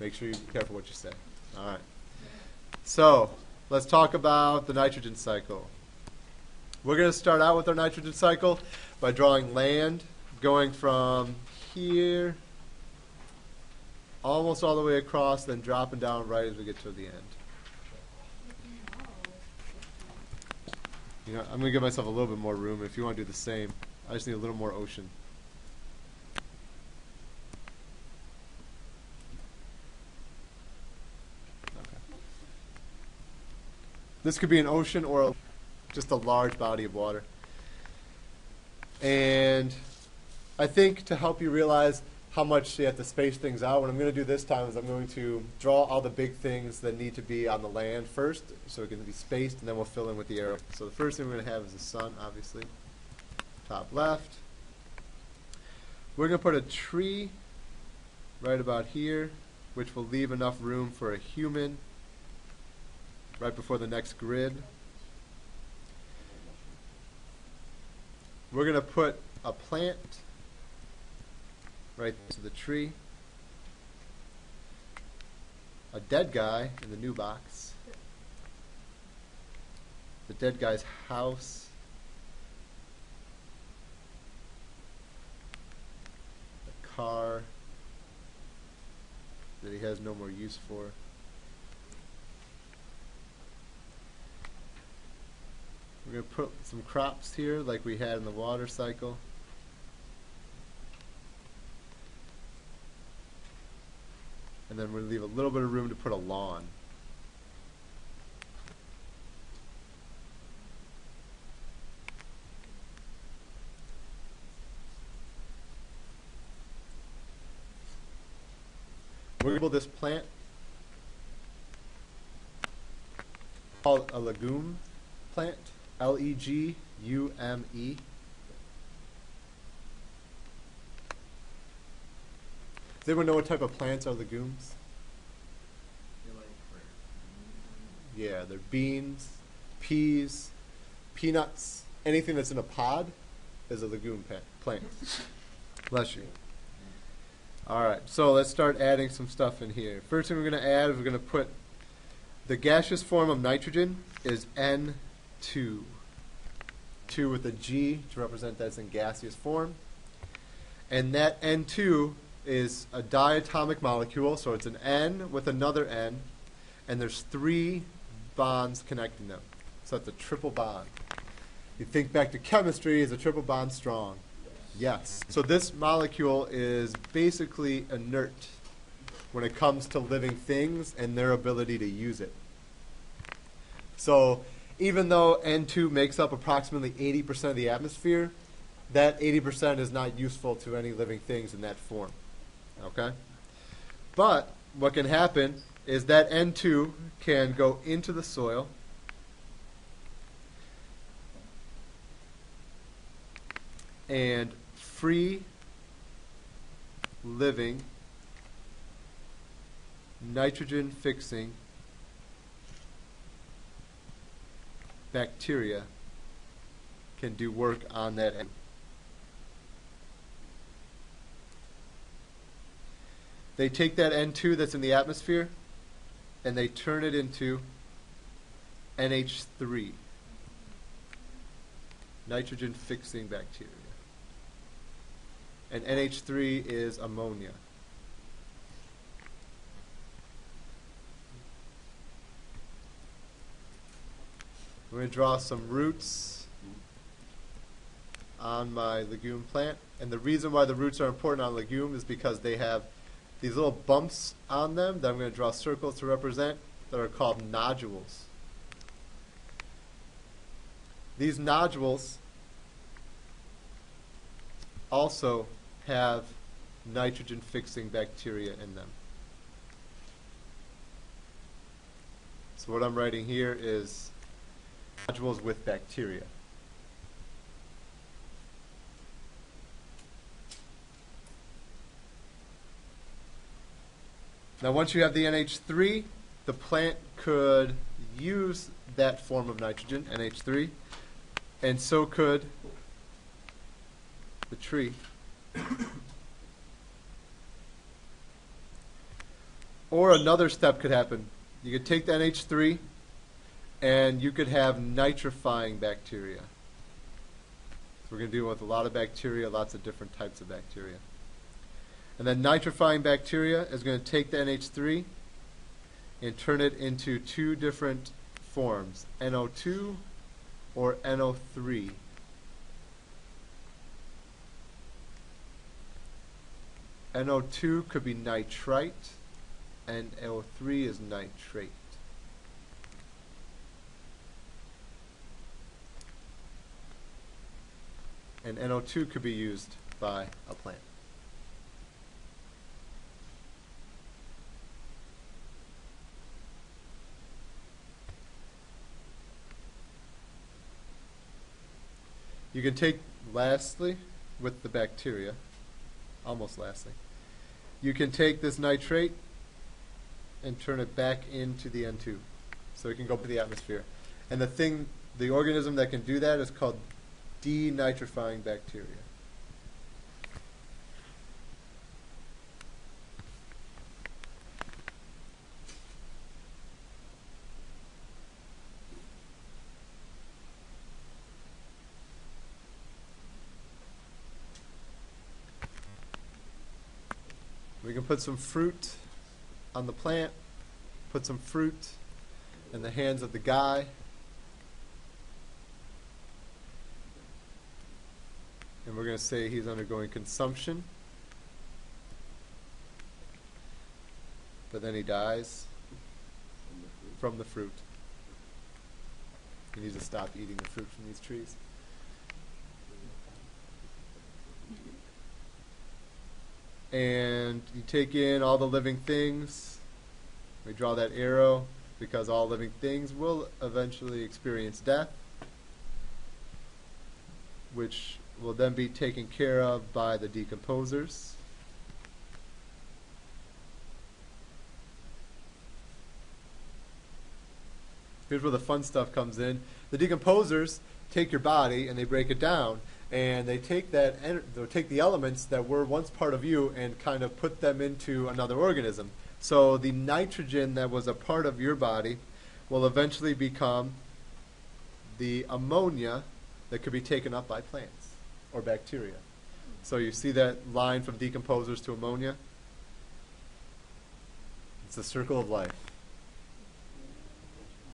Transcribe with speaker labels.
Speaker 1: Make sure you're careful what you say. All right. So let's talk about the nitrogen cycle. We're going to start out with our nitrogen cycle by drawing land going from here almost all the way across, then dropping down right as we get to the end. You know, I'm going to give myself a little bit more room. If you want to do the same, I just need a little more ocean. Okay. This could be an ocean or just a large body of water. And I think to help you realize how much you have to space things out, what I'm going to do this time is I'm going to draw all the big things that need to be on the land first, so it can be spaced, and then we'll fill in with the arrow. So the first thing we're going to have is the sun, obviously. Top left. We're going to put a tree right about here, which will leave enough room for a human right before the next grid. We're going to put a plant right to the tree, a dead guy in the new box, the dead guy's house, a car that he has no more use for. We're going to put some crops here like we had in the water cycle. And then we're going to leave a little bit of room to put a lawn. We're going to label this plant called a legume plant, L-E-G-U-M-E. Does anyone know what type of plants are legumes? Yeah, they're beans, peas, peanuts. Anything that's in a pod is a legume plant. Bless you. All right, so let's start adding some stuff in here. First thing we're going to add is we're going to put the gaseous form of nitrogen is N2. 2 with a G to represent that it's in gaseous form. And that N2 is a diatomic molecule, so it's an N with another N, and there's 3 bonds connecting them. So it's a triple bond. You think back to chemistry, is a triple bond strong? Yes. So this molecule is basically inert when it comes to living things and their ability to use it. So even though N2 makes up approximately 80% of the atmosphere, that 80% is not useful to any living things in that form. Okay? But what can happen is that N2 can go into the soil and free living nitrogen fixing bacteria can do work on that N2. They take that N2 that's in the atmosphere and they turn it into NH3, nitrogen fixing bacteria. And NH3 is ammonia. We're going to draw some roots on my legume plant. And the reason why the roots are important on legume is because they have these little bumps on them that I'm going to draw circles to represent that are called nodules. These nodules also have nitrogen fixing bacteria in them. So what I'm writing here is nodules with bacteria. Now once you have the NH3, the plant could use that form of nitrogen, NH3, and so could the tree. Or another step could happen. You could take the NH3 and you could have nitrifying bacteria. So we're going to deal with a lot of bacteria, lots of different types of bacteria. And then nitrifying bacteria is going to take the NH3 and turn it into two different forms, NO2 or NO3. NO2 could be nitrite, and NO3 is nitrate. And NO2 could be used by a plant. You can take, lastly, with the bacteria, almost lastly, you can take this nitrate and turn it back into the N2. So it can go to the atmosphere. And the organism that can do that is called denitrifying bacteria. We can put some fruit on the plant, put some fruit in the hands of the guy. And we're going to say he's undergoing consumption. But then he dies from the fruit. He needs to stop eating the fruit from these trees. And you take in all the living things. We draw that arrow because all living things will eventually experience death, which will then be taken care of by the decomposers. Here's where the fun stuff comes in. The decomposers take your body and they break it down, and they take take the elements that were once part of you and kind of put them into another organism. So the nitrogen that was a part of your body will eventually become the ammonia that could be taken up by plants or bacteria. So you see that line from decomposers to ammonia? It's the circle of life.